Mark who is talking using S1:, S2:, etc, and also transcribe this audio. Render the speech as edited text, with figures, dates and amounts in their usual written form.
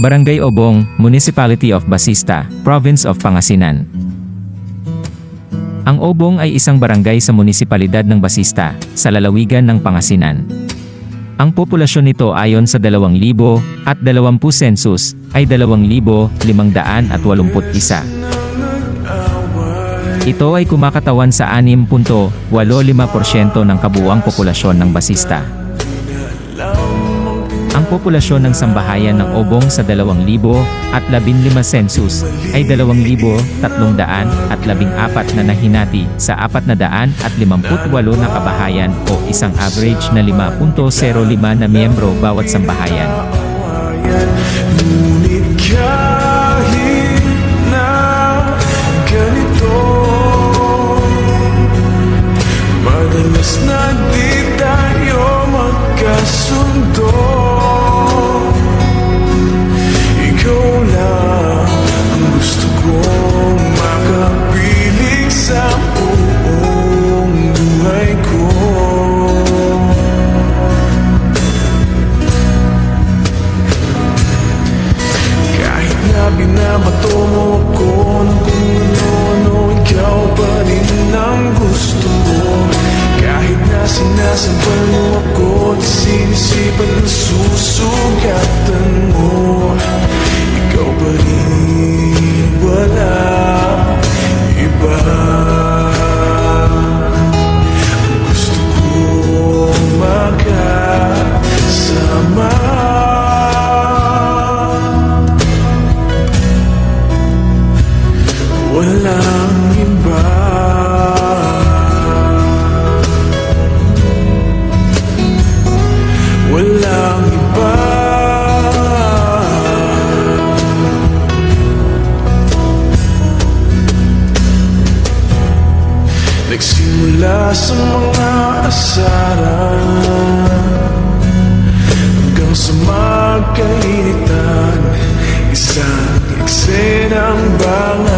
S1: Barangay Obong, Municipality of Basista, Province of Pangasinan. Ang Obong ay isang barangay sa munisipalidad ng Basista, sa lalawigan ng Pangasinan. Ang populasyon nito ayon sa 2020 census ay 2,581. Ito ay kumakatawan sa 6.85% ng kabuuang populasyon ng Basista. Ang populasyon ng sambahayan ng Obong sa 2015 census ay 2,314 na nahinati sa 458 na kabahayan o isang average na 5.05 na miyembro bawat sambahayan.
S2: Ngunit kahit na ganito, madalas na di tayo magkasundo. Ikaw lang ang gusto kong makapiling sa buong buhay ko. Kahit na binabato mo ko ng kung ano, ikaw pa rin ang gusto mo. Kahit na sinasampal mo ako at sinisipan ng susugatan mo, ikaw pa rin, wala iba. Ang gusto kong magkasama, walang iba. Walang iba. Nagsimula sa mga asaran hanggang sa magkainitan, isang eksenang banga